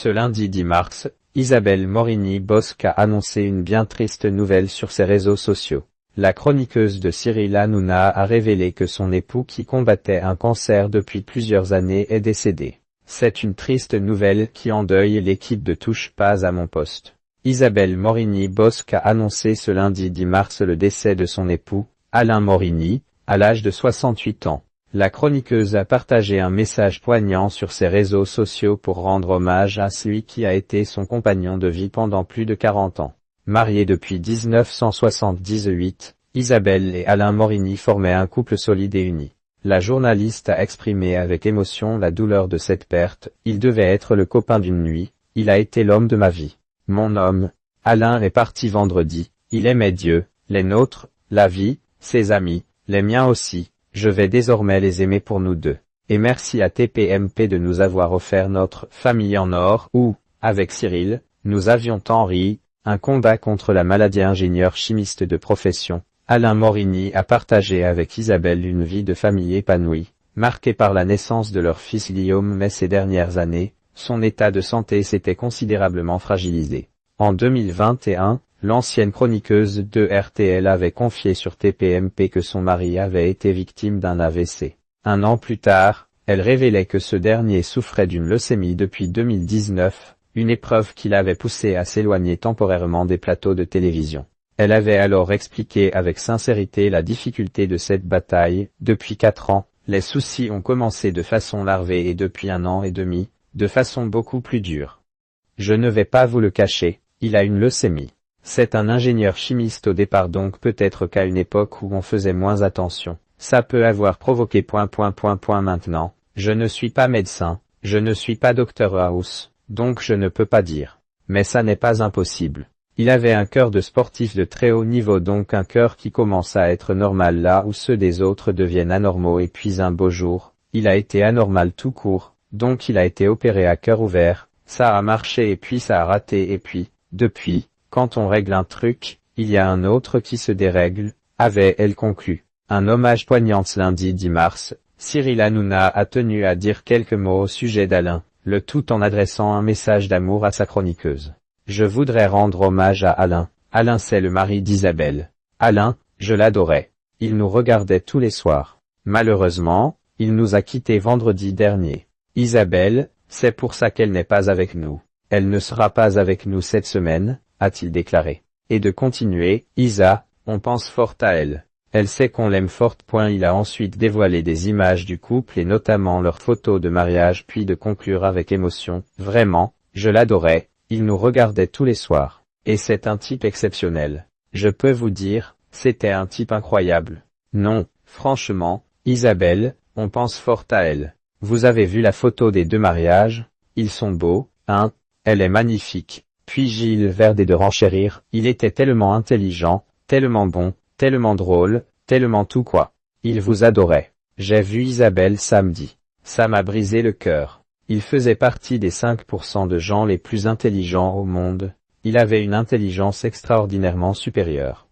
Ce lundi 10 mars, Isabelle Morini-Bosc a annoncé une bien triste nouvelle sur ses réseaux sociaux. La chroniqueuse de Cyril Hanouna a révélé que son époux qui combattait un cancer depuis plusieurs années est décédé. C'est une triste nouvelle qui endeuille l'équipe de Touche pas à mon poste. Isabelle Morini-Bosc a annoncé ce lundi 10 mars le décès de son époux, Alain Morini, à l'âge de 68 ans. La chroniqueuse a partagé un message poignant sur ses réseaux sociaux pour rendre hommage à celui qui a été son compagnon de vie pendant plus de 40 ans. Mariés depuis 1978, Isabelle et Alain Morini formaient un couple solide et uni. La journaliste a exprimé avec émotion la douleur de cette perte. Il devait être le copain d'une nuit, il a été l'homme de ma vie. Mon homme, Alain est parti vendredi, il aimait Dieu, les nôtres, la vie, ses amis, les miens aussi. Je vais désormais les aimer pour nous deux. Et merci à TPMP de nous avoir offert notre famille en or où, avec Cyril, nous avions tant ri, un combat contre la maladie. Ingénieur chimiste de profession, Alain Morini a partagé avec Isabelle une vie de famille épanouie, marquée par la naissance de leur fils Guillaume, mais ces dernières années, son état de santé s'était considérablement fragilisé. En 2021, l'ancienne chroniqueuse de RTL avait confié sur TPMP que son mari avait été victime d'un AVC. Un an plus tard, elle révélait que ce dernier souffrait d'une leucémie depuis 2019, une épreuve qui l'avait poussé à s'éloigner temporairement des plateaux de télévision. Elle avait alors expliqué avec sincérité la difficulté de cette bataille. Depuis 4 ans, les soucis ont commencé de façon larvée et depuis 1 an et demi, de façon beaucoup plus dure. Je ne vais pas vous le cacher, il a une leucémie. C'est un ingénieur chimiste au départ, donc peut-être qu'à une époque où on faisait moins attention, ça peut avoir provoqué ... Maintenant, je ne suis pas médecin, je ne suis pas Dr House, donc je ne peux pas dire. Mais ça n'est pas impossible. Il avait un cœur de sportif de très haut niveau, donc un cœur qui commence à être normal là où ceux des autres deviennent anormaux, et puis un beau jour, il a été anormal tout court, donc il a été opéré à cœur ouvert, ça a marché et puis ça a raté et puis, depuis, quand on règle un truc, il y a un autre qui se dérègle, avait-elle conclu. Un hommage poignant ce lundi 10 mars, Cyril Hanouna a tenu à dire quelques mots au sujet d'Alain, le tout en adressant un message d'amour à sa chroniqueuse. Je voudrais rendre hommage à Alain. Alain, c'est le mari d'Isabelle. Alain, je l'adorais. Il nous regardait tous les soirs. Malheureusement, il nous a quittés vendredi dernier. Isabelle, c'est pour ça qu'elle n'est pas avec nous. Elle ne sera pas avec nous cette semaine, a-t-il déclaré. Et de continuer, Isa, on pense fort à elle. Elle sait qu'on l'aime fort. Il a ensuite dévoilé des images du couple et notamment leurs photos de mariage, puis de conclure avec émotion. Vraiment, je l'adorais, il nous regardait tous les soirs. Et c'est un type exceptionnel. Je peux vous dire, c'était un type incroyable. Non, franchement, Isabelle, on pense fort à elle. Vous avez vu la photo des 2 mariages? Ils sont beaux, hein? Elle est magnifique. Puis Gilles Verdet de renchérir, il était tellement intelligent, tellement bon, tellement drôle, tellement tout quoi. Il vous adorait. J'ai vu Isabelle samedi. Ça m'a brisé le cœur. Il faisait partie des 5% de gens les plus intelligents au monde. Il avait une intelligence extraordinairement supérieure.